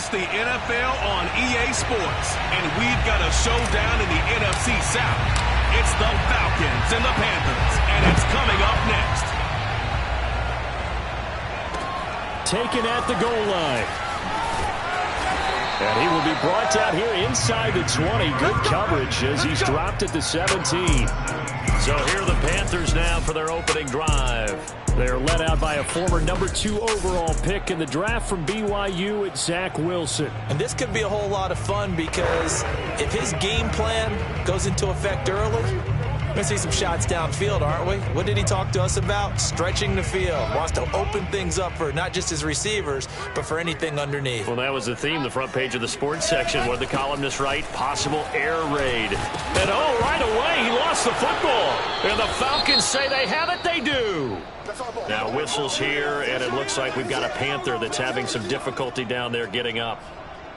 It's the NFL on EA Sports, and we've got a showdown in the NFC South. It's the Falcons and the Panthers, and it's coming up next. Taken at the goal line. And he will be brought down here inside the 20. Good coverage as he's dropped at the 17. So here are the Panthers now for their opening drive. They're led out by a former number 2 overall pick in the draft from BYU, it's Zach Wilson. And this could be a whole lot of fun because if his game plan goes into effect early, we're going to see some shots downfield, aren't we? What did he talk to us about? Stretching the field. Wants to open things up for not just his receivers, but for anything underneath. Well, that was the theme, the front page of the sports section. What did the columnists write? Possible air raid. And oh, right away, he lost the football. And the Falcons say they have it. They do. Now whistles here, and it looks like we've got a Panther that's having some difficulty down there getting up.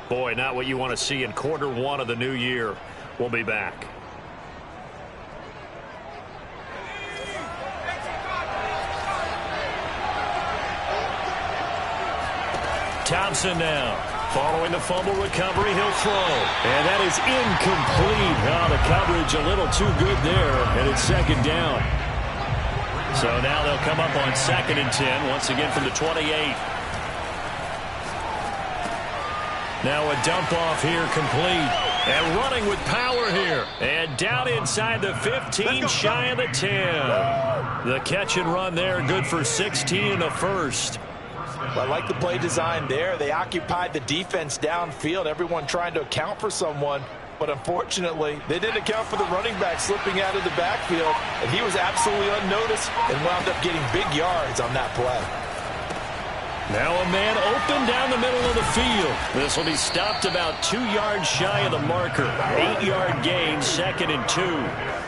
Boy, not what you want to see in quarter 1 of the new year. We'll be back. Thompson now. Following the fumble recovery, he'll throw. And that is incomplete. Oh, the coverage a little too good there, and it's second down. So now they'll come up on 2nd and 10, once again from the 28. Now a dump off here complete. And running with power here. And down inside the 15, shy of the 10. The catch and run there, good for 16 and a first. I like the play design there. They occupied the defense downfield, everyone trying to account for someone. But unfortunately, they didn't account for the running back slipping out of the backfield. And he was absolutely unnoticed and wound up getting big yards on that play. Now a man open down the middle of the field. This will be stopped about 2 yards shy of the marker. 8-yard gain, 2nd and 2.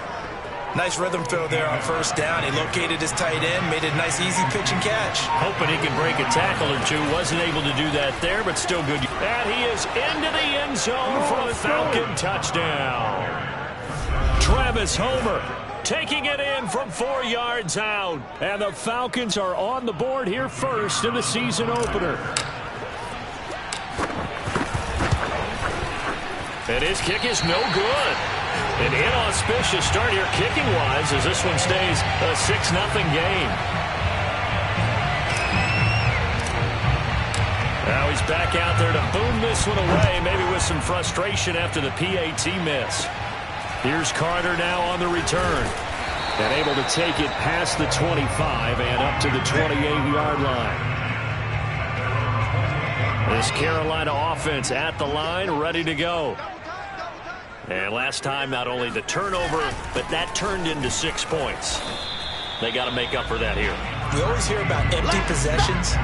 Nice rhythm throw there on first down. He located his tight end, made a nice easy pitch and catch. Hoping he can break a tackle or two. Wasn't able to do that there, but still good. And he is into the end zone for a Falcon touchdown. Travis Homer taking it in from 4 yards out. And the Falcons are on the board here first in the season opener. And his kick is no good. An inauspicious start here kicking-wise as this one stays a 6-0 game. Now he's back out there to boom this one away, maybe with some frustration after the PAT miss. Here's Carter now on the return. And able to take it past the 25 and up to the 28-yard line. This Carolina offense at the line, ready to go. And last time, not only the turnover, but that turned into 6 points. They got to make up for that here. We always hear about empty possessions,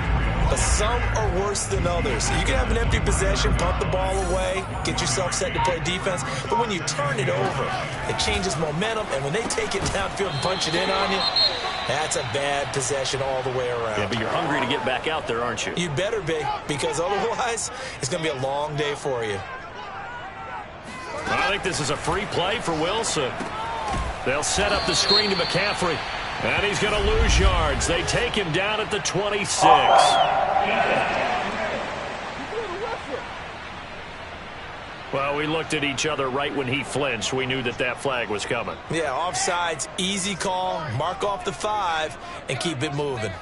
but some are worse than others. You can have an empty possession, pump the ball away, get yourself set to play defense, but when you turn it over, it changes momentum, and when they take it downfield and punch it in on you, that's a bad possession all the way around. Yeah, but you're hungry to get back out there, aren't you? You better be, because otherwise, it's going to be a long day for you. I think this is a free play for Wilson. They'll set up the screen to McCaffrey. And he's going to lose yards. They take him down at the 26. Well, we looked at each other right when he flinched. We knew that that flag was coming. Yeah, offsides, easy call. Mark off the 5 and keep it moving.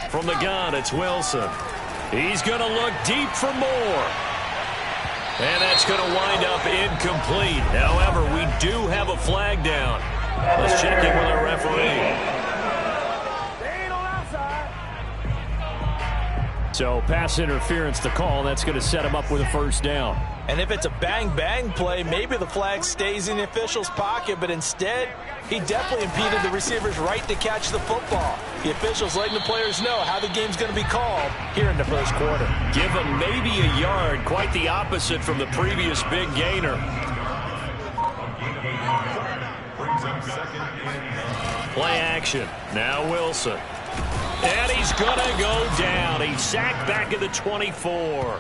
From the gun, it's Wilson. He's going to look deep for more. And that's going to wind up incomplete. However, we do have a flag down. Let's check in with our referee. So pass interference the call. That's going to set him up with a first down. And if it's a bang-bang play, maybe the flag stays in the official's pocket, but instead, he definitely impeded the receiver's right to catch the football. The officials letting the players know how the game's going to be called here in the first quarter. Give him maybe a yard, quite the opposite from the previous big gainer. Play action. Now Wilson. And he's going to go down. He's sacked back at the 24.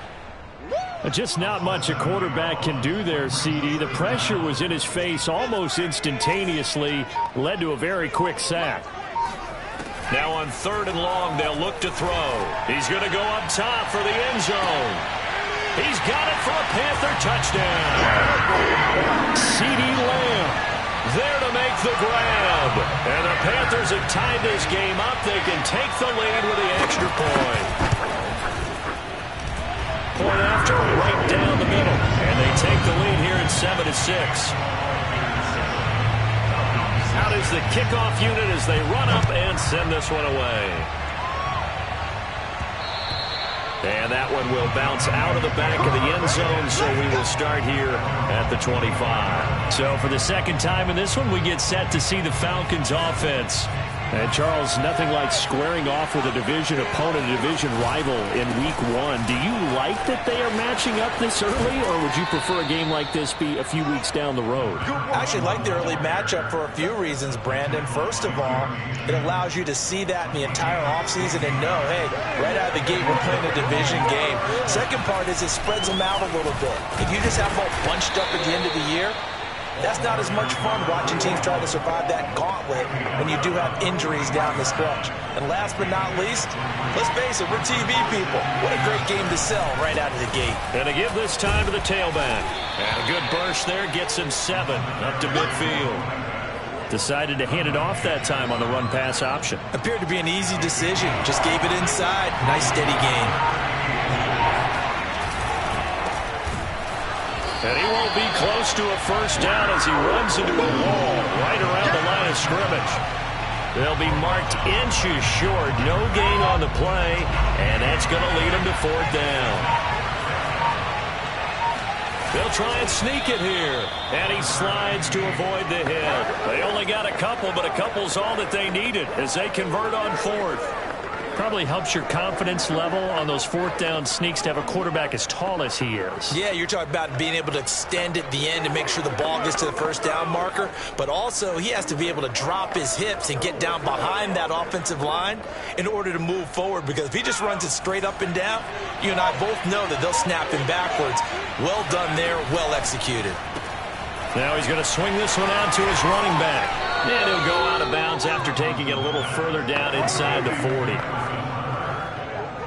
Just not much a quarterback can do there, CD. The pressure was in his face almost instantaneously, led to a very quick sack. Now on 3rd and long, they'll look to throw. He's going to go up top for the end zone. He's got it for a Panther touchdown. CeeDee Lamb there to make the grab. And the Panthers have tied this game up. They can take the lead with the extra point. Point after, right down the middle. And they take the lead here at 7-6. Out is the kickoff unit as they run up and send this one away. And that one will bounce out of the back of the end zone, so we will start here at the 25. So for the second time in this one, we get set to see the Falcons offense. And, Charles, nothing like squaring off with a division opponent, a division rival in Week 1. Do you like that they are matching up this early, or would you prefer a game like this be a few weeks down the road? I actually like the early matchup for a few reasons, Brandon. First of all, it allows you to see that in the entire offseason and know, hey, right out of the gate, we're playing a division game. Second part is it spreads them out a little bit. If you just have them all bunched up at the end of the year, that's not as much fun watching teams try to survive that gauntlet when you do have injuries down the stretch. And last but not least, let's face it, we're TV people. What a great game to sell right out of the gate. And to give this time to the tailback. And a good burst there gets him 7 up to midfield. Decided to hand it off that time on the run-pass option. Appeared to be an easy decision. Just gave it inside. Nice steady game. And he won't be close to a first down as he runs into a wall right around the line of scrimmage. They'll be marked inches short. No gain on the play, and that's going to lead him to 4th down. They'll try and sneak it here. And he slides to avoid the hit. They only got a couple, but a couple's all that they needed as they convert on 4th. Probably helps your confidence level on those 4th down sneaks to have a quarterback as tall as he is. Yeah, you're talking about being able to extend at the end and make sure the ball gets to the first down marker. But also, he has to be able to drop his hips and get down behind that offensive line in order to move forward. Because if he just runs it straight up and down, you and I both know that they'll snap him backwards. Well done there, well executed. Now he's going to swing this one out to his running back. And he'll go out of bounds after taking it a little further down inside the 40.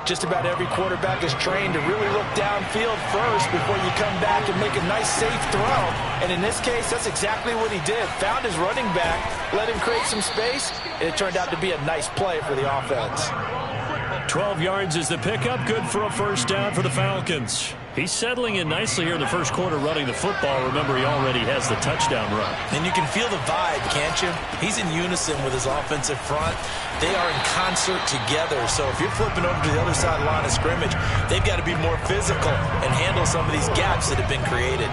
Just about every quarterback is trained to really look downfield first before you come back and make a nice, safe throw. And in this case, that's exactly what he did. Found his running back, let him create some space, and it turned out to be a nice play for the offense. 12 yards is the pickup. Good for a first down for the Falcons. He's settling in nicely here in the first quarter running the football. Remember, he already has the touchdown run. And you can feel the vibe, can't you? He's in unison with his offensive front. They are in concert together. So if you're flipping over to the other side of the line of scrimmage, they've got to be more physical and handle some of these gaps that have been created.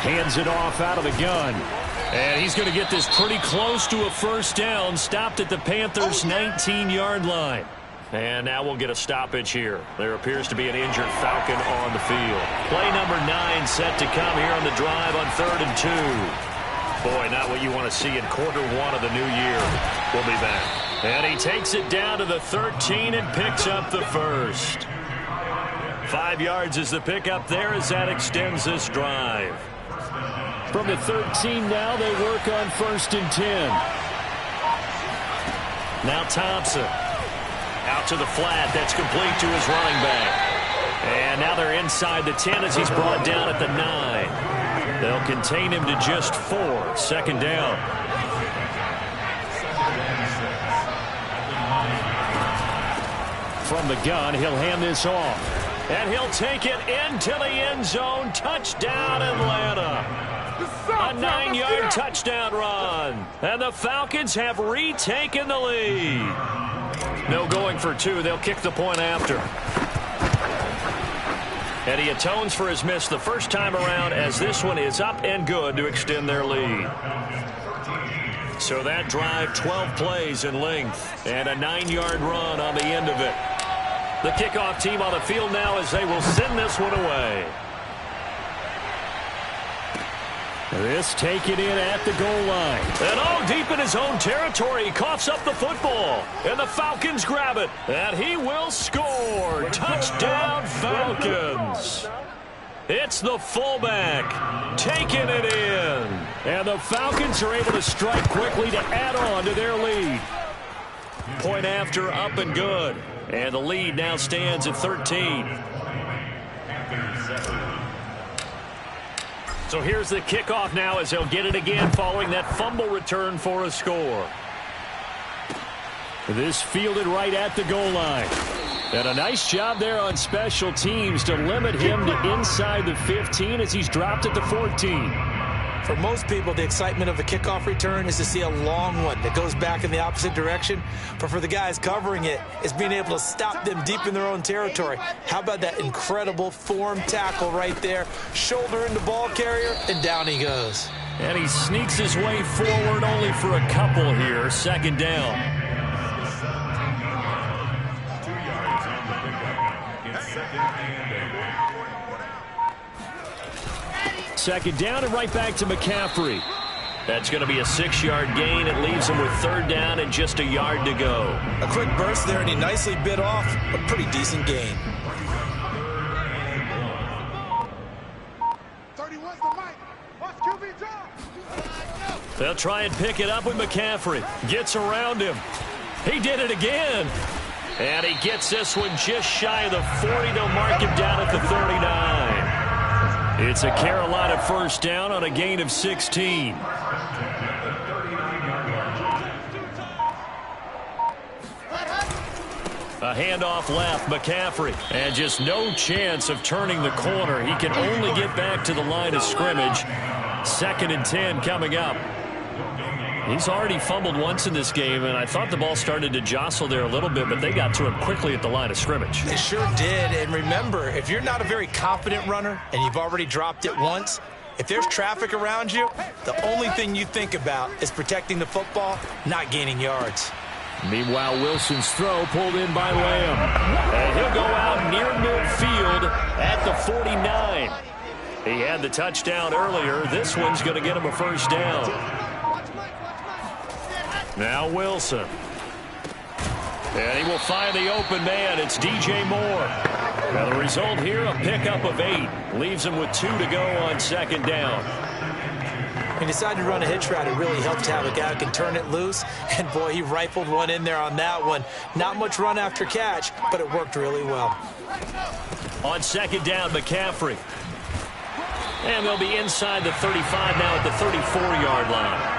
Hands it off out of the gun. And he's going to get this pretty close to a first down. Stopped at the Panthers' 19-yard line. And now we'll get a stoppage here. There appears to be an injured Falcon on the field. Play number 9 set to come here on the drive on 3rd and 2. Boy, not what you want to see in quarter 1 of the new year. We'll be back. And he takes it down to the 13 and picks up the first. 5 yards is the pickup there as that extends this drive. From the 13 now, they work on 1st and 10. Now Thompson. Out to the flat. That's complete to his running back. And now they're inside the 10 as he's brought down at the 9. They'll contain him to just 4. 2nd down. From the gun, he'll hand this off. And he'll take it into the end zone. Touchdown, Atlanta. A 9-yard touchdown run. And the Falcons have retaken the lead. No going for 2. They'll kick the point after. And he atones for his miss the first time around as this one is up and good to extend their lead. So that drive, 12 plays in length. And a 9-yard run on the end of it. The kickoff team on the field now as they will send this one away. This taken in at the goal line. And deep in his own territory, he coughs up the football. And the Falcons grab it. And he will score. Touchdown, Falcons. It's the fullback taking it in. And the Falcons are able to strike quickly to add on to their lead. Point after, up and good. And the lead now stands at 13. So here's the kickoff now as they'll get it again following that fumble return for a score. This fielded right at the goal line. And a nice job there on special teams to limit him to inside the 15 as he's dropped at the 14. For most people, the excitement of a kickoff return is to see a long one that goes back in the opposite direction. But for the guys covering it, it's being able to stop them deep in their own territory. How about that incredible form tackle right there? Shoulder into ball carrier, and down he goes. And he sneaks his way forward only for a couple here. Second down. Second down and right back to McCaffrey. That's going to be a 6-yard gain. It leaves him with third down and just a yard to go. A quick burst there, and he nicely bit off a pretty decent gain. They'll try and pick it up with McCaffrey. Gets around him. He did it again. And he gets this one just shy of the 40. They'll mark him down at the 39. It's a Carolina first down on a gain of 16. A handoff left, McCaffrey. And just no chance of turning the corner. He can only get back to the line of scrimmage. 2nd and 10 coming up. He's already fumbled once in this game, and I thought the ball started to jostle there a little bit, but they got to him quickly at the line of scrimmage. They sure did, and remember, if you're not a very confident runner and you've already dropped it once, if there's traffic around you, the only thing you think about is protecting the football, not gaining yards. Meanwhile, Wilson's throw pulled in by Lamb. And he'll go out near midfield at the 49. He had the touchdown earlier. This one's going to get him a first down. Now Wilson. And he will find the open man. It's DJ Moore. Now the result here, a pickup of 8. Leaves him with 2 to go on second down. He decided to run a hitch route. It really helped to have a guy who can turn it loose. And, boy, he rifled one in there on that one. Not much run after catch, but it worked really well. On second down, McCaffrey. And they'll be inside the 35 now at the 34-yard line.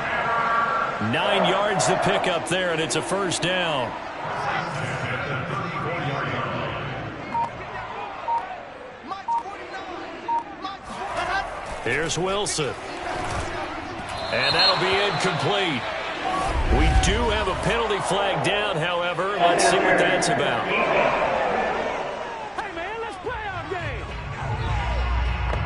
9 yards to pick up there, and it's a first down. Here's Wilson. And that'll be incomplete. We do have a penalty flag down, however. Let's see what that's about. Hey, man, let's play our game.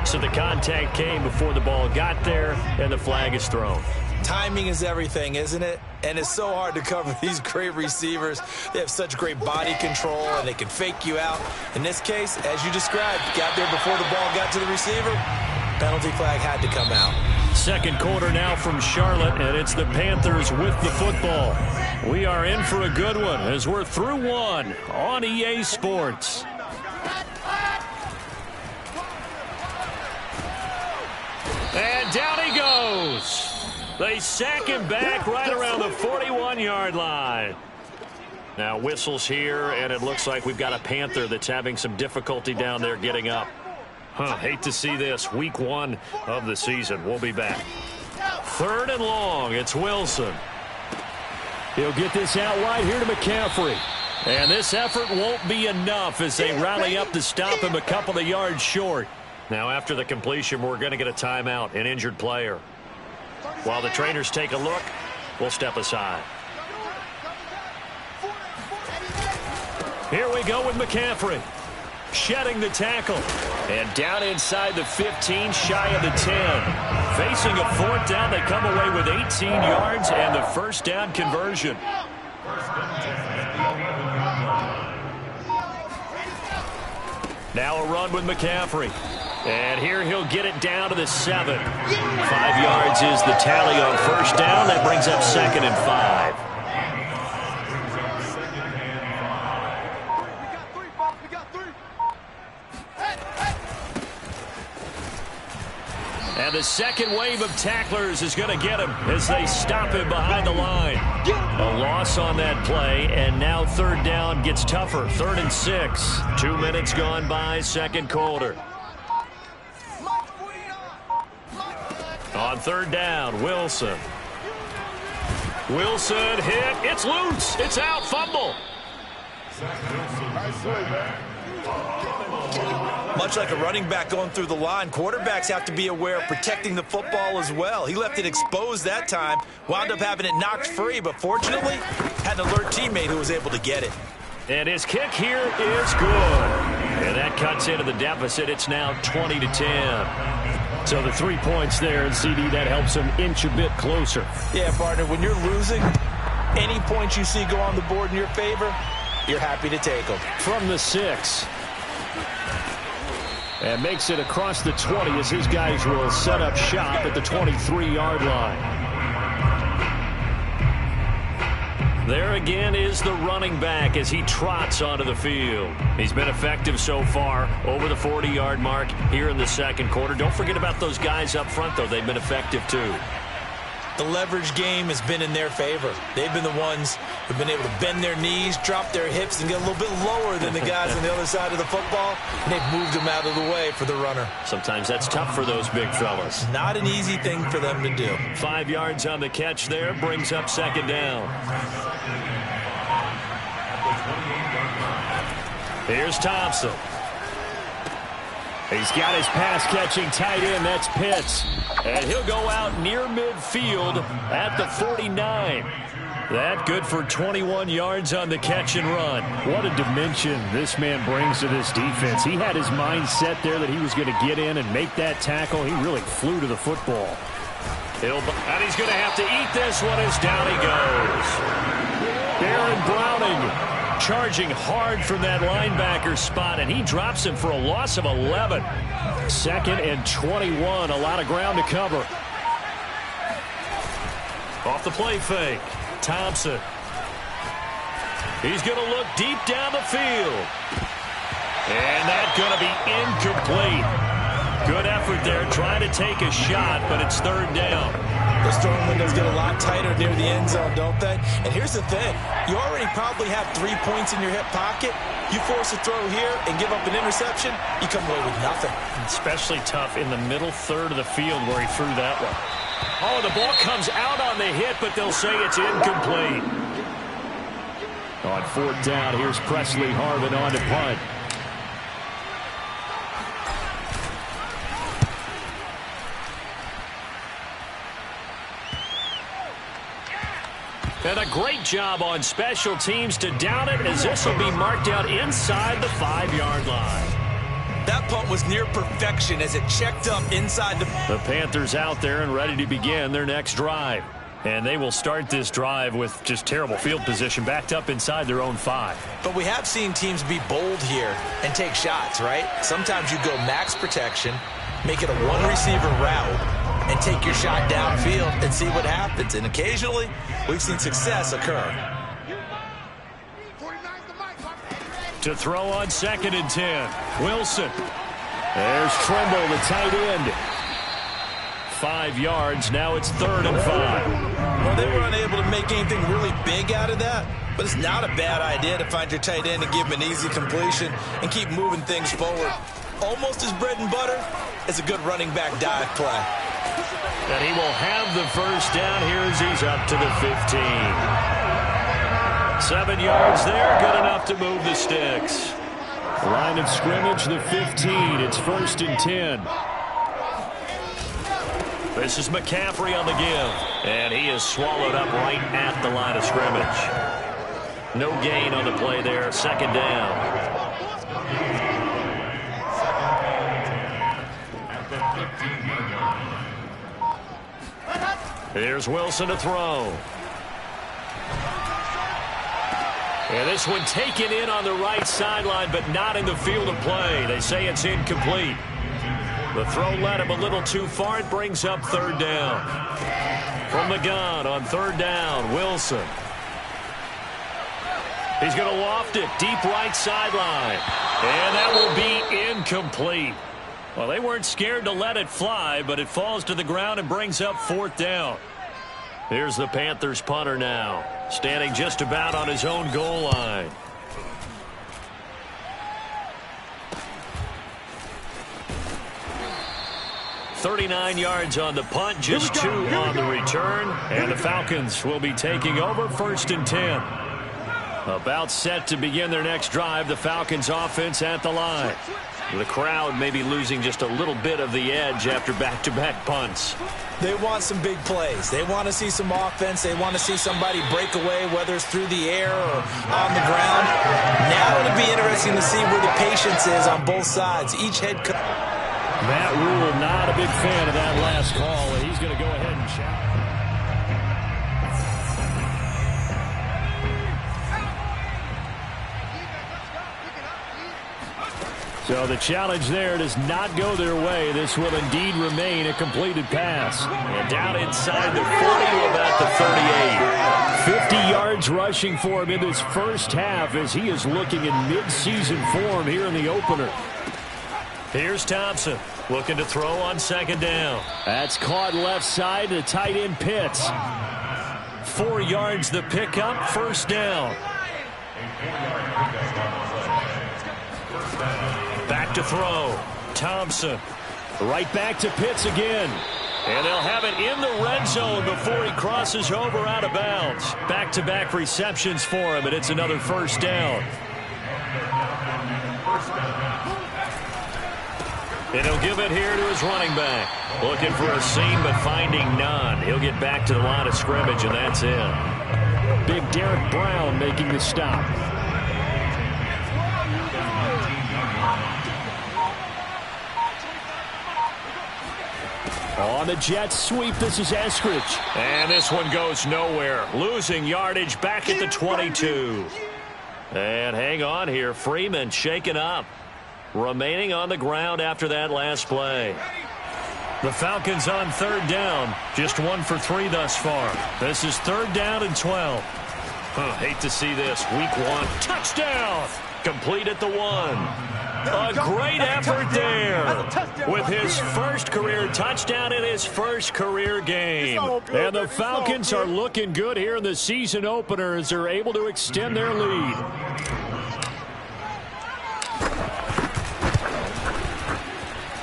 So the contact came before the ball got there, and the flag is thrown. Timing is everything, isn't it? And it's so hard to cover these great receivers. They have such great body control, and they can fake you out. In this case, as you described, got there before the ball got to the receiver. Penalty flag had to come out. Second quarter now from Charlotte, and it's the Panthers with the football. We are in for a good one as we're through one on EA Sports. And down he goes. They sack him back right around the 41-yard line. Now whistles here, and it looks like we've got a Panther that's having some difficulty down there getting up. Hate to see this. Week 1 of the season. We'll be back. 3rd and long. It's Wilson. He'll get this out wide here to McCaffrey. And this effort won't be enough as they rally up to stop him a couple of yards short. Now after the completion, we're going to get a timeout, an injured player. While the trainers take a look, we'll step aside. Here we go with McCaffrey. Shedding the tackle. And down inside the 15, shy of the 10. Facing a 4th down, they come away with 18 yards and the first down conversion. Now a run with McCaffrey. And here he'll get it down to the 7. 5 yards is the tally on first down. That brings up 2nd and 5. And the second wave of tacklers is going to get him as they stop him behind the line. A loss on that play, and now third down gets tougher. 3rd and 6. 2 minutes gone by, second quarter. On third down, Wilson. Wilson hit. It's loose. It's out. Fumble. Much like a running back going through the line, quarterbacks have to be aware of protecting the football as well. He left it exposed that time, wound up having it knocked free, but fortunately had an alert teammate who was able to get it. And his kick here is good. And that cuts into the deficit. It's now 20-10. So the 3 points there, and CD, that helps him inch a bit closer. Yeah, partner, when you're losing, any points you see go on the board in your favor, you're happy to take them. From the 6. And makes it across the 20 as his guys will set up shop at the 23-yard line. There again is the running back as he trots onto the field. He's been effective so far, over the 40-yard mark here in the second quarter. Don't forget about those guys up front, though. They've been effective, too. The leverage game has been in their favor. They've been the ones who've been able to bend their knees, drop their hips, and get a little bit lower than the guys on the other side of the football, and they've moved them out of the way for the runner. Sometimes that's tough for those big fellas. Not an easy thing for them to do. 5 yards on the catch there, brings up second down. Here's Thompson. He's got his pass-catching tight end. That's Pitts. And he'll go out near midfield at the 49. That good for 21 yards on the catch and run. What a dimension this man brings to this defense. He had his mind set there that he was going to get in and make that tackle. He really flew to the football. And he's going to have to eat this one as down he goes. Baron Browning charging hard from that linebacker spot, and he drops him for a loss of 11. 2nd and 21, a lot of ground to cover. Off the play fake, Thompson. He's going to look deep down the field. And that's going to be incomplete. Good effort there, trying to take a shot, but it's third down. Those throwing windows get a lot tighter near the end zone, don't they? And here's the thing. You already probably have 3 points in your hip pocket. You force a throw here and give up an interception, you come away with nothing. Especially tough in the middle third of the field where he threw that one. Oh, the ball comes out on the hit, but they'll say it's incomplete. On fourth down, here's Presley Harvin on to punt. And a great job on special teams to down it, as this will be marked out inside the 5-yard line. That punt was near perfection as it checked up inside the... The Panthers out there and ready to begin their next drive. And they will start this drive with just terrible field position, backed up inside their own 5. But we have seen teams be bold here and take shots, right? Sometimes you go max protection, make it a one-receiver route, and take your shot downfield and see what happens. And occasionally, we've seen success occur. To throw on 2nd and 10. Wilson. There's Trimble, the tight end. 5 yards. Now it's 3rd and 5. Well, they were unable to make anything really big out of that, but it's not a bad idea to find your tight end and give him an easy completion and keep moving things forward. Almost as bread and butter as a good running back dive play. And he will have the first down here as he's up to the 15. 7 yards there, good enough to move the sticks. Line of scrimmage, the 15. It's 1st and 10. This is McCaffrey on the give. And he is swallowed up right at the line of scrimmage. No gain on the play there, 2nd down. Here's Wilson to throw. And this one taken in on the right sideline, but not in the field of play. They say it's incomplete. The throw led him a little too far. It brings up 3rd down. From the gun on 3rd down, Wilson. He's going to loft it deep right sideline. And that will be incomplete. Well, they weren't scared to let it fly, but it falls to the ground and brings up 4th down. Here's the Panthers punter now, standing just about on his own goal line. $39 yards on the punt, just 2 on the return. And the Falcons will be taking over 1st and 10. About set to begin their next drive, the Falcons offense at the line. The crowd may be losing just a little bit of the edge after back-to-back punts. They want some big plays. They want to see some offense. They want to see somebody break away, whether it's through the air or on the ground. Now it'll be interesting to see where the patience is on both sides. Each head coach. Matt Rule not a big fan of that last call, and he's going to go ahead and challenge. So the challenge there does not go their way. This will indeed remain a completed pass. And down inside the 40 to about the 38. 50 yards rushing for him in this first half as he is looking in mid-season form here in the opener. Here's Thompson looking to throw on 2nd down. That's caught left side to tight end Pitts. 4 yards the pickup, 1st down. Back to throw. Thompson. Right back to Pitts again. And they'll have it in the red zone before he crosses over out of bounds. Back-to-back receptions for him, and it's another 1st down. And he'll give it here to his running back. Looking for a seam, but finding none. He'll get back to the line of scrimmage, and that's it. Big Derek Brown making the stop. On the jet sweep, this is Eskridge. And this one goes nowhere. Losing yardage back at the 22. And hang on here. Freeman shaken up. Remaining on the ground after that last play. The Falcons on 3rd down. Just 1 for 3 thus far. This is 3rd down and 12. Hate to see this. Week 1. Touchdown! Complete at the 1. A great effort there with his first career touchdown in his first career game. And the Falcons are looking good here in the season opener as they're able to extend their lead.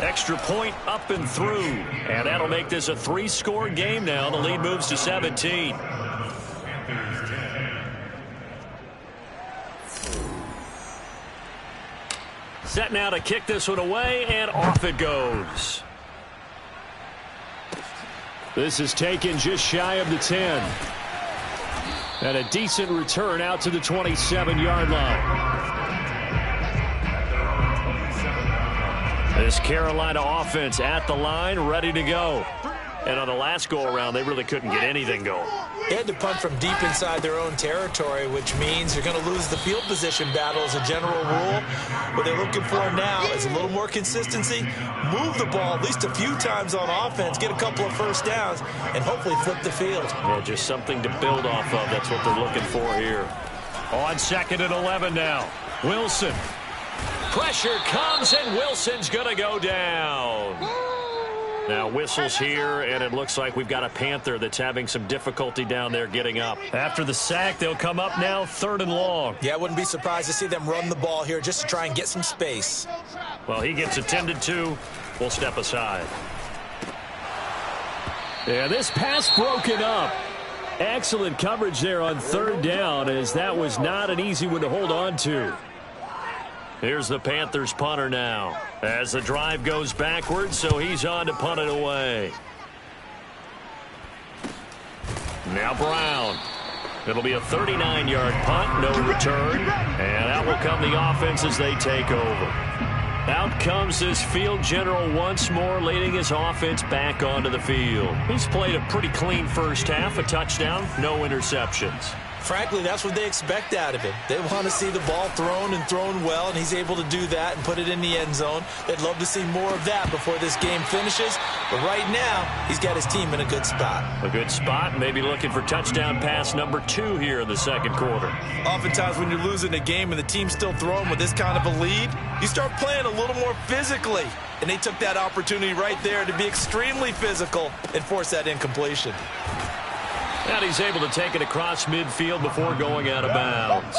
Extra point up and through. And that'll make this a 3-score game now. The lead moves to 17. Set now to kick this one away, and off it goes. This is taken just shy of the 10. And a decent return out to the 27-yard line. This Carolina offense at the line, ready to go. And on the last go-around, they really couldn't get anything going. They had to punt from deep inside their own territory, which means you're going to lose the field position battle as a general rule. What they're looking for now is a little more consistency, move the ball at least a few times on offense, get a couple of 1st downs, and hopefully flip the field. Yeah, just something to build off of. That's what they're looking for here. On 2nd and 11 now. Wilson. Pressure comes, and Wilson's going to go down. Now whistles here, and it looks like we've got a Panther that's having some difficulty down there getting up. After the sack, they'll come up now 3rd and long. Yeah, I wouldn't be surprised to see them run the ball here just to try and get some space. Well, he gets attended to. We'll step aside. Yeah, this pass broken up. Excellent coverage there on 3rd down, as that was not an easy one to hold on to. Here's the Panthers punter now. As the drive goes backwards, so he's on to punt it away. Now Brown. It'll be a 39-yard punt, no return. And out will come the offense as they take over. Out comes this field general once more, leading his offense back onto the field. He's played a pretty clean first half, a touchdown, no interceptions. Frankly, that's what they expect out of him. They want to see the ball thrown and thrown well, and he's able to do that and put it in the end zone. They'd love to see more of that before this game finishes. But right now, he's got his team in a good spot. A good spot, maybe looking for touchdown pass number 2 here in the second quarter. Oftentimes when you're losing a game and the team's still throwing with this kind of a lead, you start playing a little more physically. And they took that opportunity right there to be extremely physical and force that incompletion. And he's able to take it across midfield before going out of bounds.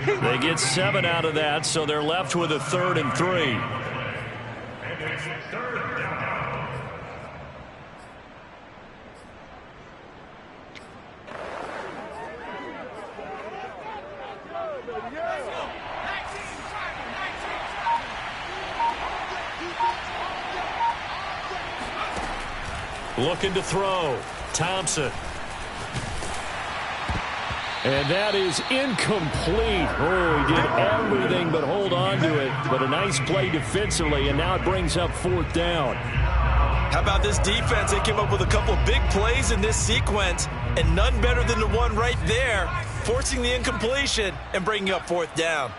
They get 7 out of that, so they're left with a 3rd and 3. Looking to throw. Thompson. And that is incomplete. Oh, he did everything but hold on to it. But a nice play defensively, and now it brings up 4th down. How about this defense? They came up with a couple of big plays in this sequence, and none better than the one right there, forcing the incompletion and bringing up 4th down.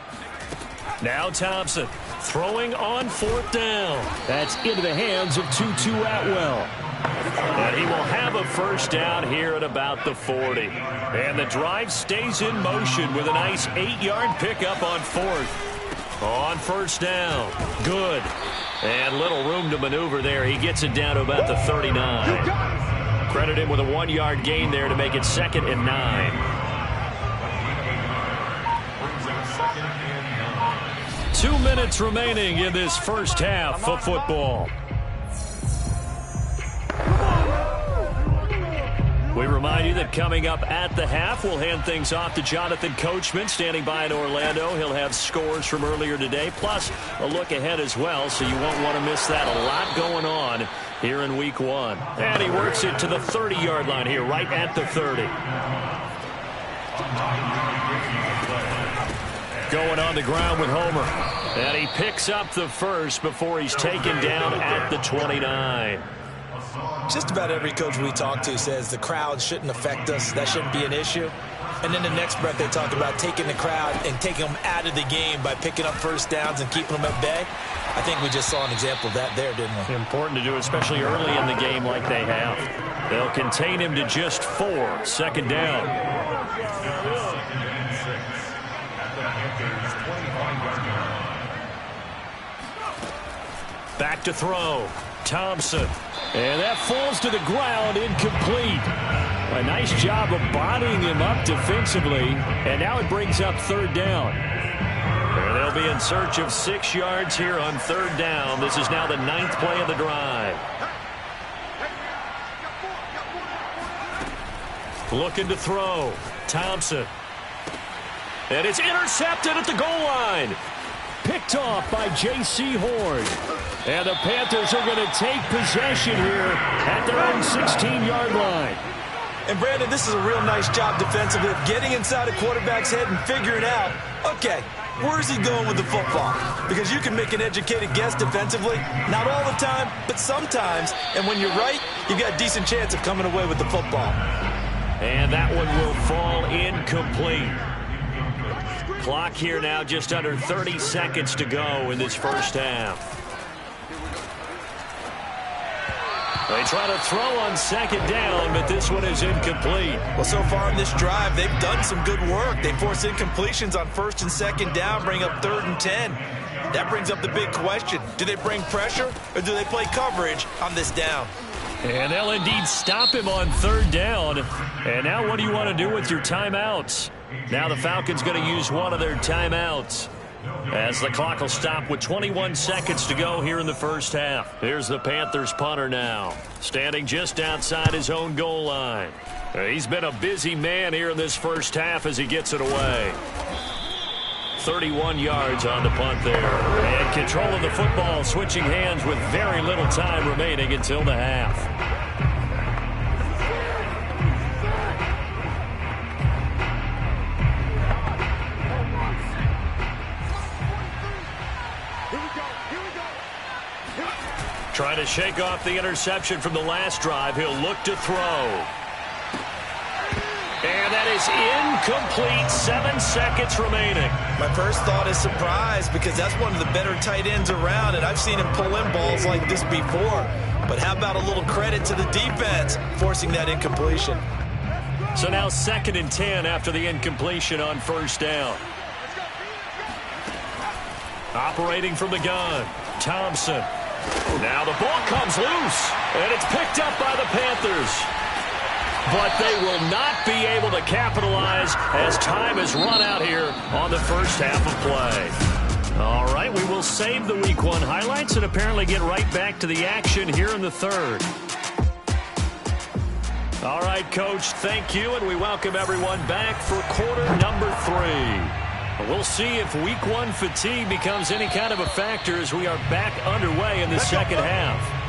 Now Thompson throwing on 4th down. That's into the hands of Tutu Atwell. And he will have a first down here at about the 40. And the drive stays in motion with a nice 8-yard pickup on 4th. On first down. Good. And little room to maneuver there. He gets it down to about the 39. Credit him with a 1-yard gain there to make it 2nd and 9. Two minutes remaining in this first half of football. We remind you that coming up at the half, we'll hand things off to Jonathan Coachman, standing by in Orlando. He'll have scores from earlier today, plus a look ahead as well, so you won't want to miss that. A lot going on here in Week 1. And he works it to the 30-yard line here, right at the 30. Going on the ground with Homer. And he picks up the first before he's taken down at the 29. Just about every coach we talk to says the crowd shouldn't affect us. That shouldn't be an issue. And then the next breath they talk about taking the crowd and taking them out of the game by picking up first downs and keeping them at bay. I think we just saw an example of that there, didn't we? Important to do, especially early in the game like they have. They'll contain him to just 4. 2nd down. Back to throw. Thompson. And that falls to the ground, incomplete. A nice job of bodying him up defensively. And now it brings up 3rd down. And they'll be in search of 6 yards here on 3rd down. This is now the 9th play of the drive. Looking to throw. Thompson. And it's intercepted at the goal line. Picked off by J.C. Horn. And the Panthers are going to take possession here at their own 16-yard line. And, Brandon, this is a real nice job defensively of getting inside a quarterback's head and figuring out, okay, where's he going with the football? Because you can make an educated guess defensively. Not all the time, but sometimes. And when you're right, you've got a decent chance of coming away with the football. And that one will fall incomplete. Clock here now just under 30 seconds to go in this first half. They try to throw on 2nd down, but this one is incomplete. Well, so far in this drive, they've done some good work. They force incompletions on 1st and 2nd down, bring up 3rd and 10. That brings up the big question. Do they bring pressure or do they play coverage on this down? And they'll indeed stop him on 3rd down. And now what do you want to do with your timeouts? Now the Falcons going to use one of their timeouts as the clock will stop with 21 seconds to go here in the first half. Here's the Panthers punter now, standing just outside his own goal line. He's been a busy man here in this first half as he gets it away. 31 yards on the punt there. And control of the football switching hands with very little time remaining until the half. Trying to shake off the interception from the last drive. He'll look to throw. And that that is incomplete. 7 seconds remaining. My first thought is surprise because that's one of the better tight ends around, and I've seen him pull in balls like this before. But how about a little credit to the defense forcing that incompletion? So now 2nd and 10 after the incompletion on first down. Operating from the gun, Thompson. Now the ball comes loose, and it's picked up by the Panthers. But they will not be able to capitalize as time has run out here on the first half of play. All right, we will save the Week 1 highlights and apparently get right back to the action here in the third. All right, Coach, thank you, and we welcome everyone back for quarter number 3. We'll see if Week 1 fatigue becomes any kind of a factor as we are back underway in the second half.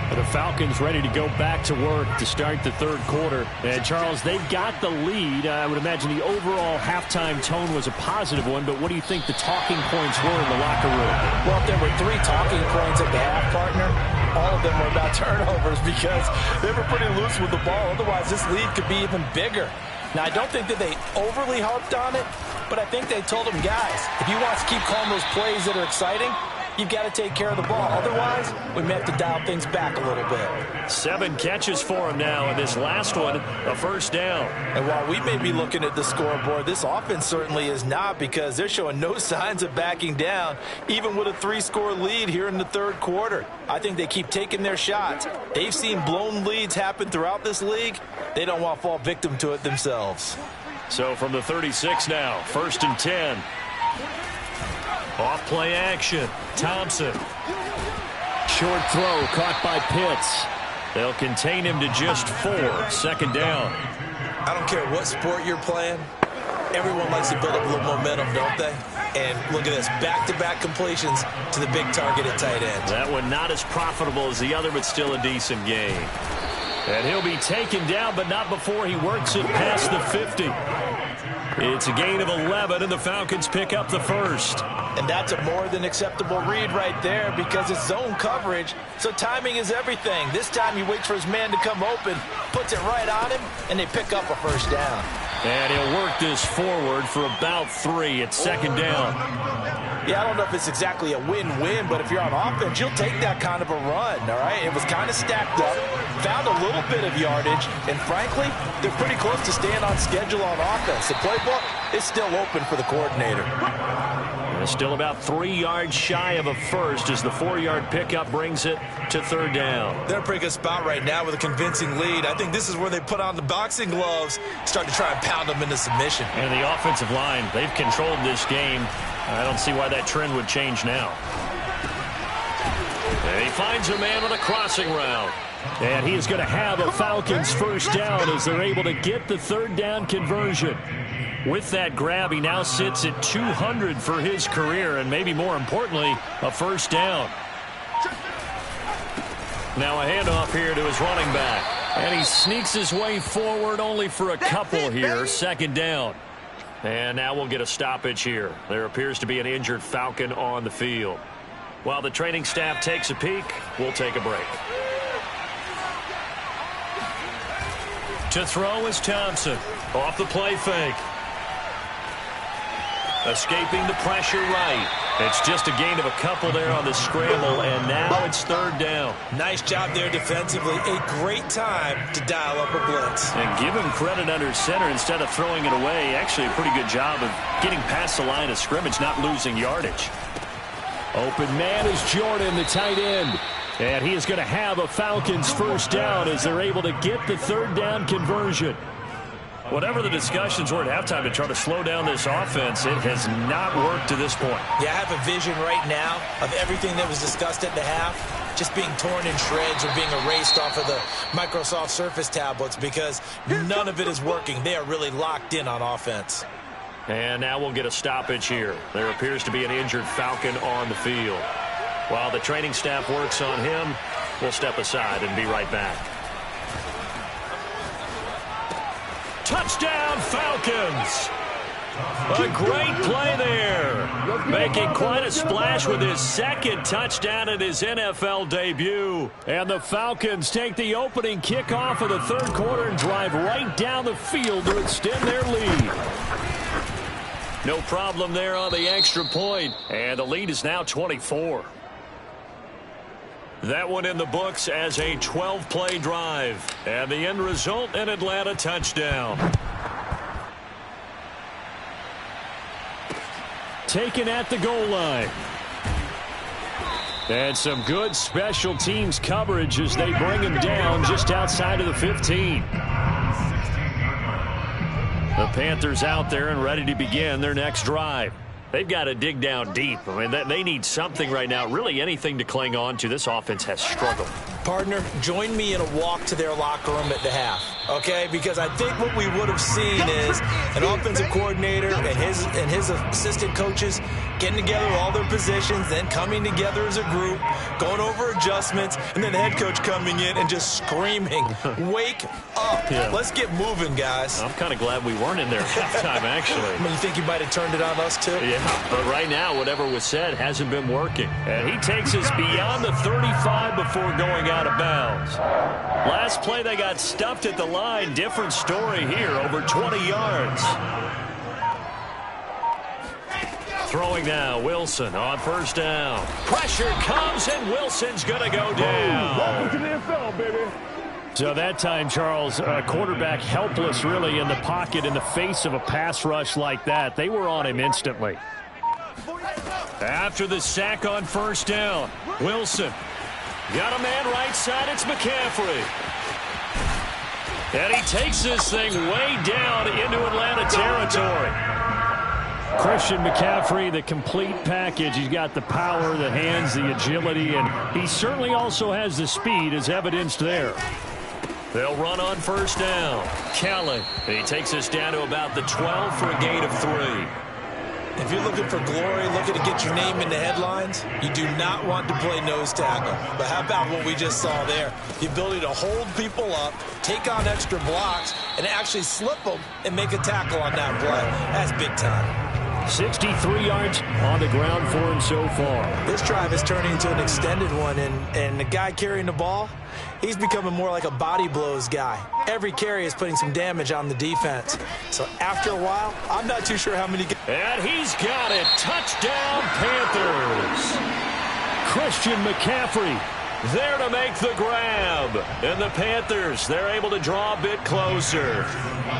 The Falcons ready to go back to work to start the third quarter. And, Charles, they've got the lead. I would imagine the overall halftime tone was a positive one, but what do you think the talking points were in the locker room? Well, if there were 3 talking points at the half, partner, all of them were about turnovers because they were pretty loose with the ball. Otherwise, this lead could be even bigger. Now, I don't think that they overly harped on it, but I think they told them, guys, if you want to keep calling those plays that are exciting, you've got to take care of the ball. Otherwise, we may have to dial things back a little bit. 7 catches for him now, and this last one, a first down. And while we may be looking at the scoreboard, this offense certainly is not because they're showing no signs of backing down, even with a 3-score lead here in the third quarter. I think they keep taking their shots. They've seen blown leads happen throughout this league. They don't want to fall victim to it themselves. So from the 36 now, 1st and 10. Off play action. Thompson. Short throw caught by Pitts. They'll contain him to just 4. 2nd down. I don't care what sport you're playing. Everyone likes to build up a little momentum, don't they? And look at this. Back-to-back completions to the big target at tight end. That one not as profitable as the other, but still a decent gain. And he'll be taken down, but not before he works it past the 50. It's a gain of 11, and the Falcons pick up the first. And that's a more than acceptable read right there because it's zone coverage, so timing is everything. This time he waits for his man to come open, puts it right on him, and they pick up a first down. And he'll work this forward for about 3. It's 2nd down. Yeah, I don't know if it's exactly a win-win, but if you're on offense, you'll take that kind of a run, all right? It was kind of stacked up, found a little bit of yardage, and frankly, they're pretty close to staying on schedule on offense. The playbook is still open for the coordinator. Still about 3 yards shy of a first as the 4-yard pickup brings it to 3rd down. They're in a pretty good spot right now with a convincing lead. I think this is where they put on the boxing gloves, start to try and pound them into submission. And the offensive line, they've controlled this game. I don't see why that trend would change now. And he finds a man on a crossing route. And he is going to have a Falcons first down as they're able to get the 3rd down conversion. With that grab, he now sits at 200 for his career, and maybe more importantly, a first down. Now a handoff here to his running back. And he sneaks his way forward only for a couple here. 2nd down. And now we'll get a stoppage here. There appears to be an injured Falcon on the field. While the training staff takes a peek, we'll take a break. To throw is Thompson. Off the play fake. Escaping the pressure right. It's just a gain of a couple there on the scramble, and now it's 3rd down. Nice job there defensively. A great time to dial up a blitz. And give him credit under center instead of throwing it away. Actually a pretty good job of getting past the line of scrimmage, not losing yardage. Open man is Jordan, the tight end. And he is going to have a Falcons first down as they're able to get the 3rd down conversion. Whatever the discussions were at halftime to try to slow down this offense, it has not worked to this point. Yeah, I have a vision right now of everything that was discussed at the half just being torn in shreds or being erased off of the Microsoft Surface tablets because none of it is working. They are really locked in on offense. And now we'll get a stoppage here. There appears to be an injured Falcon on the field. While the training staff works on him, we'll step aside and be right back. Touchdown, Falcons! A great play there. making quite a splash with his second touchdown in his NFL debut. And the Falcons take the opening kickoff of the third quarter and drive right down the field to extend their lead. No problem there on the extra point, and the lead is now 24. That one in the books as a 12-play drive, and the end result, an Atlanta touchdown. Taken at the goal line. And some good special teams coverage as they bring him down just outside of the 15. The Panthers out there and ready to begin their next drive. They've got to dig down deep. I mean, they need something right now, really anything to cling on to. This offense has struggled. Partner, join me in a walk to their locker room at the half, okay? Because I think what we would have seen is an offensive coordinator and his assistant coaches getting together with all their positions, then coming together as a group, going over adjustments, and then the head coach coming in and just screaming, wake up. Yeah. Let's get moving, guys. I'm kind of glad we weren't in there at halftime, actually. I mean, you think he might have turned it on us, too? Yeah, but right now, whatever was said hasn't been working. And he takes us beyond the 35 before going out of bounds. Last play, they got stuffed at the line. Different story here, over 20 yards. Throwing now, Wilson on first down. Pressure comes, and Wilson's going to go down. Welcome to the NFL, baby. So that time, Charles, quarterback helpless really in the pocket in the face of a pass rush like that. They were on him instantly. After the sack on first down, Wilson. Got a man right side, it's McCaffrey. And he takes this thing way down into Atlanta territory. Christian McCaffrey, the complete package. He's got the power, the hands, the agility, and he certainly also has the speed as evidenced there. They'll run on first down. Kelly. He takes us down to about the 12 for a gain of 3. If you're looking for glory, looking to get your name in the headlines, you do not want to play nose tackle. But how about what we just saw there? The ability to hold people up, take on extra blocks, and actually slip them and make a tackle on that play. That's big time. 63 yards on the ground for him so far. This drive is turning into an extended one, and the guy carrying the ball, he's becoming more like a body blows guy. Every carry is putting some damage on the defense. So after a while, I'm not too sure how many. And he's got it. Touchdown, Panthers. Christian McCaffrey there to make the grab. And the Panthers, they're able to draw a bit closer.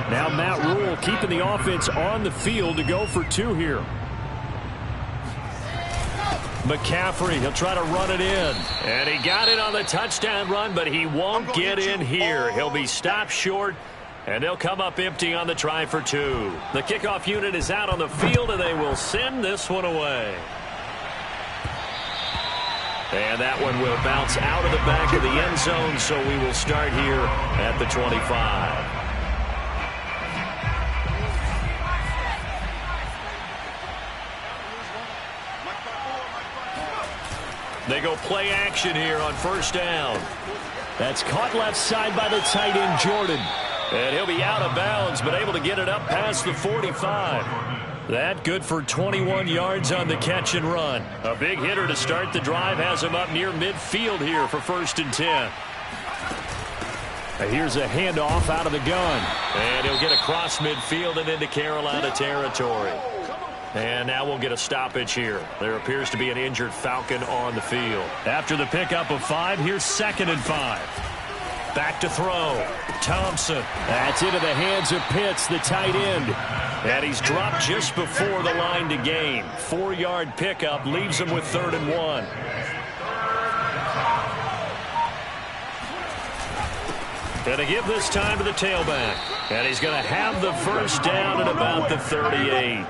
Now Matt Rule keeping the offense on the field to go for 2 here. McCaffrey, he'll try to run it in. And he got it on the touchdown run, but he won't get in here. He'll be stopped short, and they'll come up empty on the try for 2. The kickoff unit is out on the field, and they will send this one away. And that one will bounce out of the back of the end zone, so we will start here at the 25. They go play action here on first down. That's caught left side by the tight end, Jordan. And he'll be out of bounds, but able to get it up past the 45. That good for 21 yards on the catch and run. A big hitter to start the drive has him up near midfield here for 1st and 10. Here's a handoff out of the gun. And he'll get across midfield and into Carolina territory. And now we'll get a stoppage here. There appears to be an injured Falcon on the field. After the pickup of 5, here's 2nd and 5. Back to throw. Thompson. That's into the hands of Pitts, the tight end. And he's dropped just before the line to gain. 4-yard pickup leaves him with 3rd and 1. Going to give this time to the tailback. And he's going to have the first down at about the 38.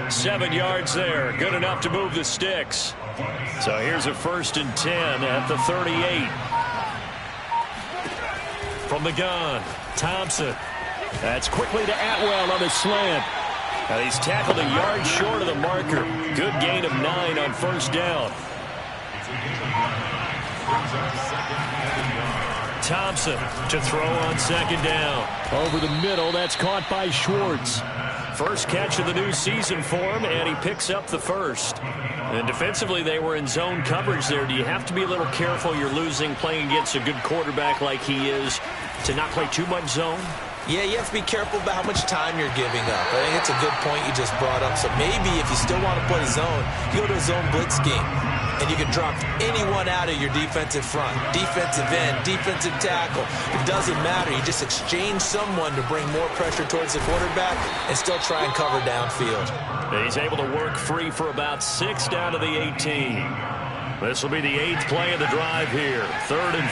7 yards there. Good enough to move the sticks. So here's a 1st and 10 at the 38. From the gun, Thompson. That's quickly to Atwell on the slant. And he's tackled a yard short of the marker. Good gain of 9 on first down. Thompson to throw on 2nd down. Over the middle, that's caught by Schwartz. First catch of the new season for him, and he picks up the first. And defensively, they were in zone coverage there. Do you have to be a little careful? You're losing, playing against a good quarterback like he is, to not play too much zone? Yeah, you have to be careful about how much time you're giving up. I think it's a good point you just brought up. So maybe if you still want to play zone, you go to a zone blitz scheme. And you can drop anyone out of your defensive front. Defensive end, defensive tackle. It doesn't matter. You just exchange someone to bring more pressure towards the quarterback and still try and cover downfield. He's able to work free for about 6 down to the 18. This will be the 8th play of the drive here. 3rd and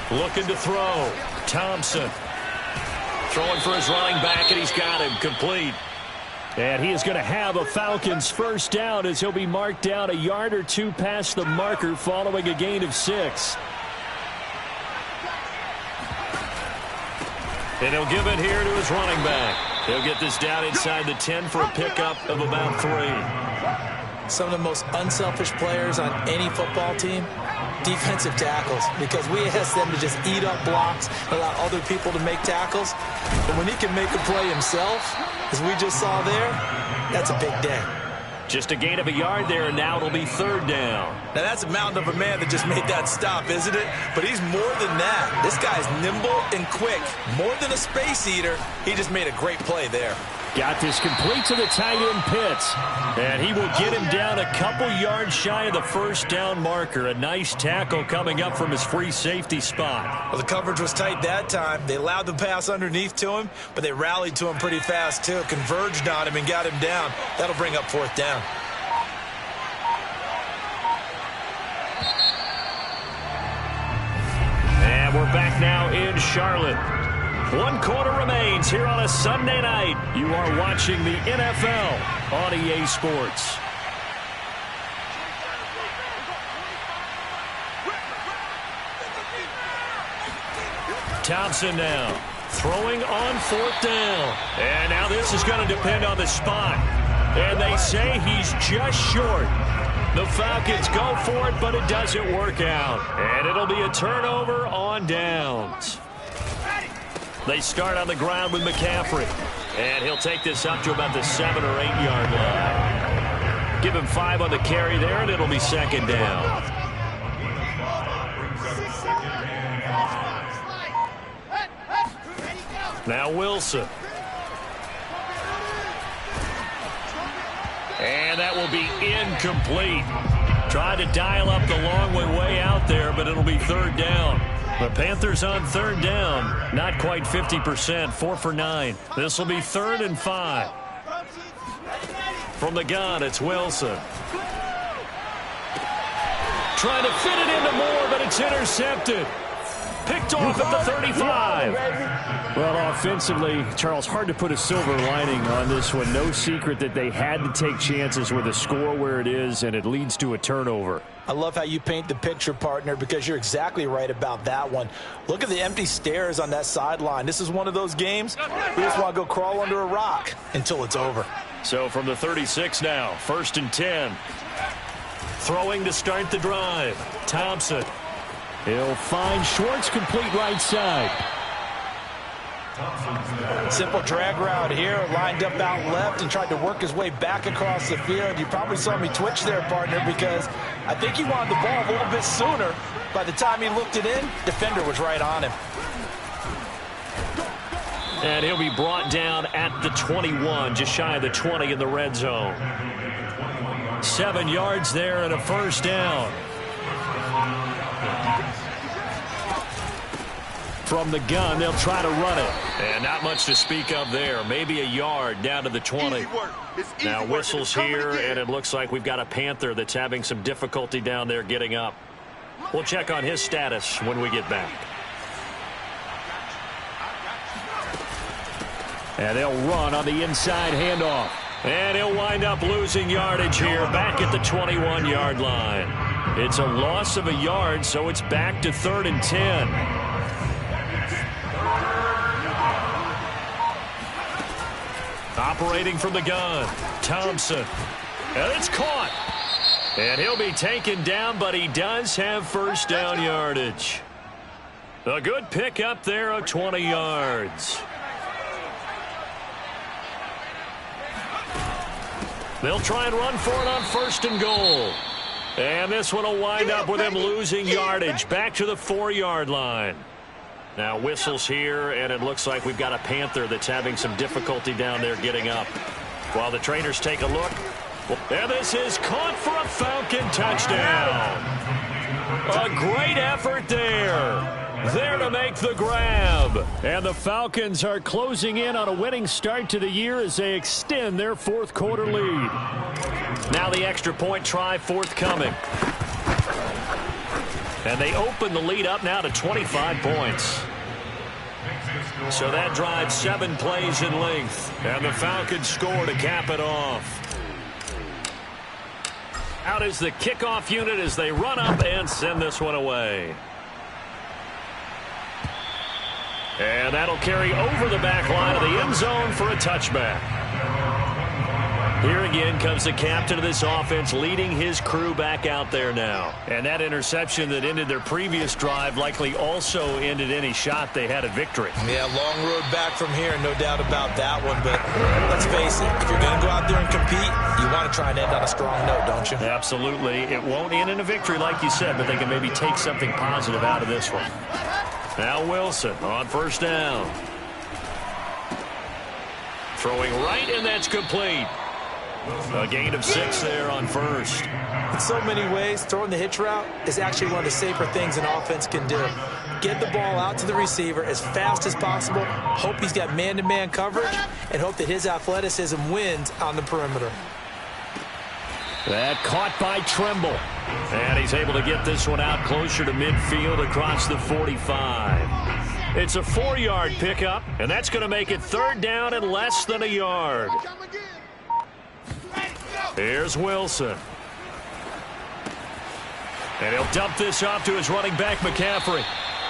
4. Looking to throw. Thompson. Throwing for his running back, and he's got him complete. And he is going to have a Falcons first down as he'll be marked down a yard or 2 past the marker following a gain of 6. And he'll give it here to his running back. He'll get this down inside the 10 for a pickup of about 3. Some of the most unselfish players on any football team, defensive tackles, because we ask them to just eat up blocks, allow other people to make tackles. But when he can make a play himself, as we just saw there, that's a big day. Just a gain of a yard there, and now it'll be 3rd down. Now, that's a mountain of a man that just made that stop, isn't it? But he's more than that. This guy's nimble and quick. More than a space eater, he just made a great play there. Got this complete to the tight end Pitts. And he will get him down a couple yards shy of the first down marker. A nice tackle coming up from his free safety spot. Well, the coverage was tight that time. They allowed the pass underneath to him, but they rallied to him pretty fast, too. Converged on him and got him down. That'll bring up 4th down. And we're back now in Charlotte. 1 quarter remains here on a Sunday night. You are watching the NFL on EA Sports. Thompson now throwing on 4th down. And now this is going to depend on the spot. And they say he's just short. The Falcons go for it, but it doesn't work out. And it'll be a turnover on downs. They start on the ground with McCaffrey. And he'll take this up to about the 7 or 8 yard line. Give him 5 on the carry there, and it'll be 2nd down. Now Wilson. And that will be incomplete. Tried to dial up the long way out there, but it'll be 3rd down. The Panthers on 3rd down, not quite 50%, 4 for 9. This will be 3rd and 5. From the gun, it's Wilson. Trying to fit it into Moore, but it's intercepted. Picked off at the 35. Well, offensively, Charles, hard to put a silver lining on this one. No secret that they had to take chances with a score where it is, and it leads to a turnover. I love how you paint the picture, partner, because you're exactly right about that one. Look at the empty stares on that sideline. This is one of those games we just want to go crawl under a rock until it's over. So from the 36 now, 1st and 10. Throwing to start the drive. Thompson. He'll find Schwartz complete right side. Simple drag route here, lined up out left and tried to work his way back across the field. You probably saw me twitch there, partner, because I think he wanted the ball a little bit sooner. By the time he looked it in, defender was right on him. And he'll be brought down at the 21, just shy of the 20 in the red zone. 7 yards there and a 1st down. From the gun, they'll try to run it. And not much to speak of there. Maybe a yard down to the 20. Now whistles here, and it looks like we've got a Panther that's having some difficulty down there getting up. We'll check on his status when we get back. And they'll run on the inside handoff. And he'll wind up losing yardage here back at the 21-yard line. It's a loss of a yard, so it's back to 3rd and 10. Operating from the gun, Thompson. And it's caught. And he'll be taken down, but he does have 1st down yardage. A good pick up there of 20 yards. They'll try and run for it on 1st and goal. And this one will wind up with him losing yardage back to the 4-yard line. Now whistles here, and it looks like we've got a Panther that's having some difficulty down there getting up. While the trainers take a look. And this is caught for a Falcon touchdown. A great effort there. There to make the grab. And the Falcons are closing in on a winning start to the year as they extend their 4th quarter lead. Now the extra point try forthcoming. And they open the lead up now to 25 points. So that drives 7 plays in length. And the Falcons score to cap it off. Out is the kickoff unit as they run up and send this one away. And that'll carry over the back line of the end zone for a touchback. Here again comes the captain of this offense leading his crew back out there now. And that interception that ended their previous drive likely also ended any shot they had at victory. Yeah, long road back from here, no doubt about that one. But let's face it, if you're going to go out there and compete, you want to try and end on a strong note, don't you? Absolutely. It won't end in a victory like you said, but they can maybe take something positive out of this one. Now Wilson on 1st down. Throwing right, and that's complete. A gain of 6 there on 1st. In so many ways, throwing the hitch route is actually one of the safer things an offense can do. Get the ball out to the receiver as fast as possible, hope he's got man-to-man coverage, and hope that his athleticism wins on the perimeter. That caught by Trimble. And he's able to get this one out closer to midfield across the 45. It's a 4-yard pickup, and that's going to make it 3rd down and less than a yard. Here's Wilson. And he'll dump this off to his running back, McCaffrey.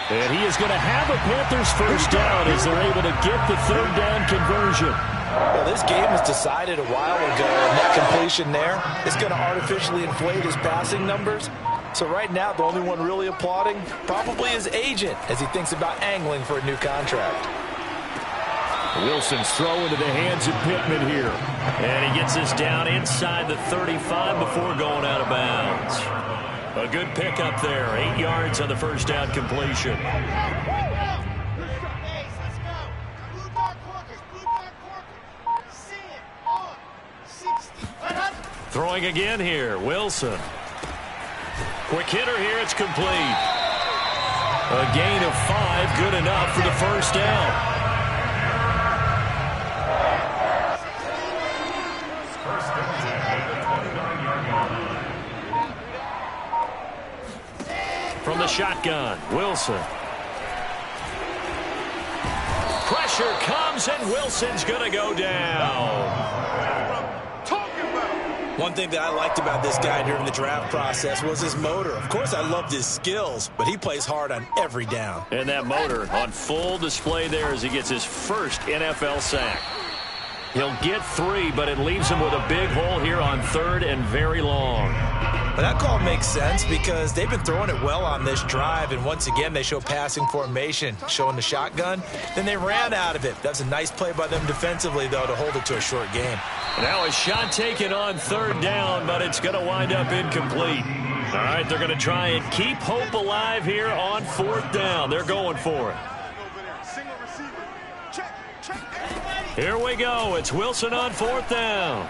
And he is going to have a Panthers 1st down as they're able to get the 3rd down conversion. Well, this game was decided a while ago, and that completion there is going to artificially inflate his passing numbers. So right now, the only one really applauding probably his agent as he thinks about angling for a new contract. Wilson's throw into the hands of Pittman here. And he gets this down inside the 35 before going out of bounds. A good pickup there. 8 yards on the 1st down completion. Throwing again here, Wilson. Quick hitter here, it's complete. A gain of 5, good enough for the 1st down. From the shotgun, Wilson. Pressure comes, and Wilson's going to go down. One thing that I liked about this guy during the draft process was his motor. Of course, I loved his skills, but he plays hard on every down. And that motor on full display there as he gets his 1st NFL sack. He'll get 3, but it leaves him with a big hole here on 3rd and very long. But that call makes sense because they've been throwing it well on this drive, and once again they show passing formation, showing the shotgun. Then they ran out of it. That's a nice play by them defensively, though, to hold it to a short game. Now a shot taken on 3rd down, but it's going to wind up incomplete. All right, they're going to try and keep hope alive here on 4th down. They're going for it. Here we go. It's Wilson on 4th down.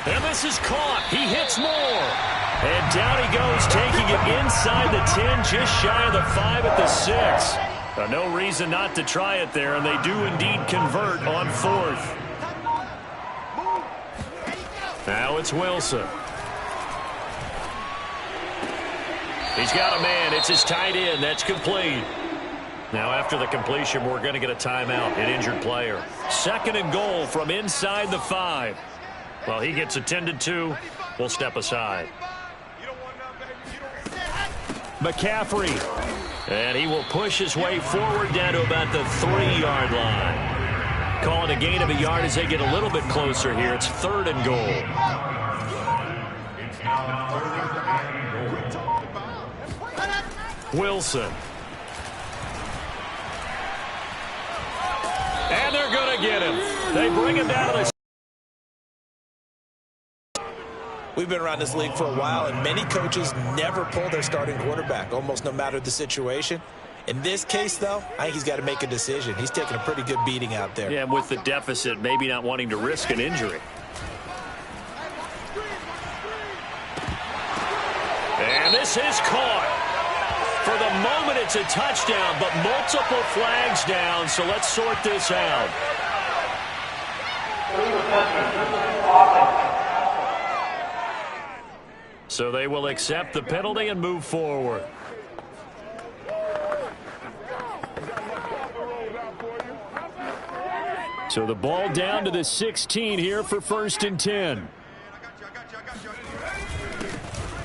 And this is caught. He hits more. And down he goes, taking it inside the 10, just shy of the 5 at the 6. No reason not to try it there, and they do indeed convert on 4th. Now it's Wilson. He's got a man. It's his tight end. That's complete. Now after the completion, we're going to get a timeout, an injured player. 2nd and goal from inside the 5. Well, he gets attended to. We'll step aside. McCaffrey. And he will push his way forward down to about the 3-yard line. Calling a gain of a yard as they get a little bit closer here. It's 3rd and goal. Wilson. And they're going to get him. They bring him down to the We've been around this league for a while, and many coaches never pull their starting quarterback, almost no matter the situation. In this case, though, I think he's got to make a decision. He's taking a pretty good beating out there. Yeah, with the deficit, maybe not wanting to risk an injury. And this is caught. For the moment, it's a touchdown, but multiple flags down, so let's sort this out. So they will accept the penalty and move forward. So the ball down to the 16 here for 1st and 10.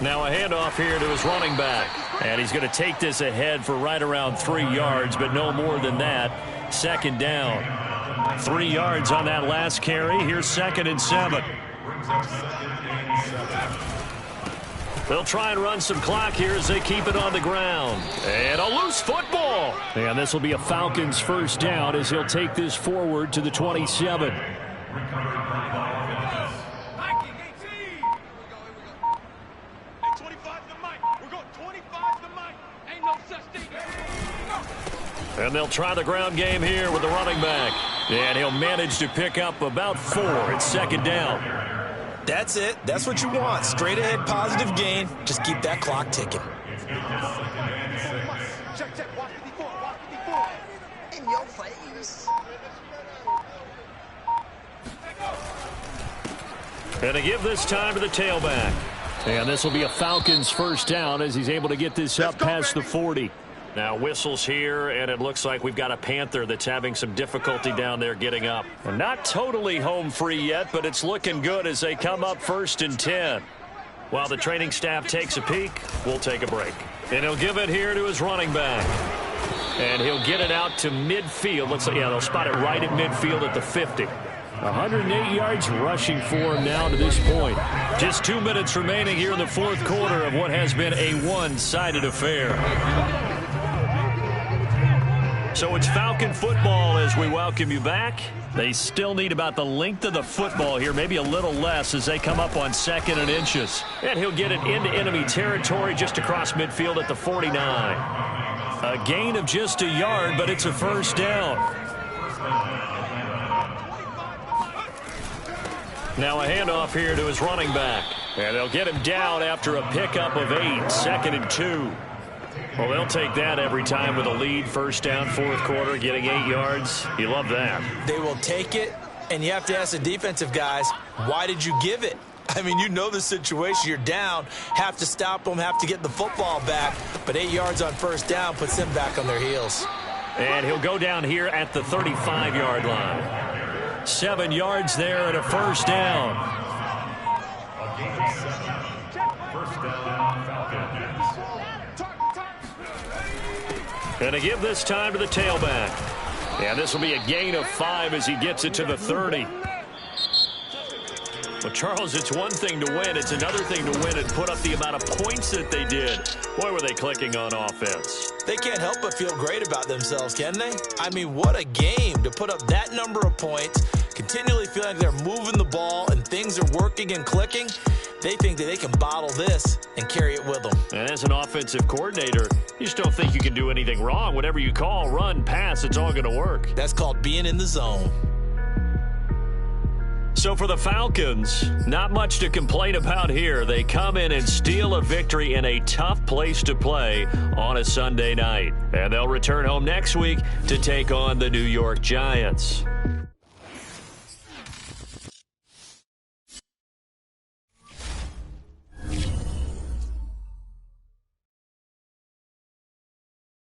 Now a handoff here to his running back. And he's going to take this ahead for right around 3 yards, but no more than that. 2nd down. 3 yards on that last carry. Here's 2nd and 7. They'll try and run some clock here as they keep it on the ground. And a loose football. And this will be a Falcons 1st down as he'll take this forward to the 27. And they'll try the ground game here with the running back. And he'll manage to pick up about 4. It's 2nd down. That's it. That's what you want. Straight ahead positive gain. Just keep that clock ticking. In your face. And to give this time to the tailback. And this will be a Falcons 1st down as he's able to get this up past the 40. Now whistles here, and it looks like we've got a Panther that's having some difficulty down there getting up. And not totally home free yet, but it's looking good as they come up 1st and 10. While the training staff takes a peek, we'll take a break. And he'll give it here to his running back. And he'll get it out to midfield. Looks like, yeah, they'll spot it right at midfield at the 50. 108 yards rushing for him now to this point. Just 2 minutes remaining here in the 4th quarter of what has been a one-sided affair. So it's Falcon football as we welcome you back. They still need about the length of the football here, maybe a little less as they come up on 2nd and inches. And he'll get it into enemy territory just across midfield at the 49. A gain of just a yard, but it's a 1st down. Now a handoff here to his running back. And they'll get him down after a pickup of 8, 2nd and 2. Well, they'll take that every time with a lead. 1st down, 4th quarter, getting 8 yards. You love that. They will take it, and you have to ask the defensive guys, why did you give it? I mean, you know the situation. You're down, have to stop them, have to get the football back. But 8 yards on 1st down puts them back on their heels. And he'll go down here at the 35-yard line. 7 yards there and a 1st down. First down, Falcons. And to give this time to the tailback. And this will be a gain of 5 as he gets it to the 30. Well, Charles, it's one thing to win. It's another thing to win and put up the amount of points that they did. Boy, were they clicking on offense. They can't help but feel great about themselves, can they? I mean, what a game to put up that number of points, continually feeling like they're moving the ball and things are working and clicking. They think that they can bottle this and carry it with them. And as an offensive coordinator, you just don't think you can do anything wrong. Whatever you call, run, pass, it's all going to work. That's called being in the zone. So for the Falcons, not much to complain about here. They come in and steal a victory in a tough place to play on a Sunday night. And they'll return home next week to take on the New York Giants.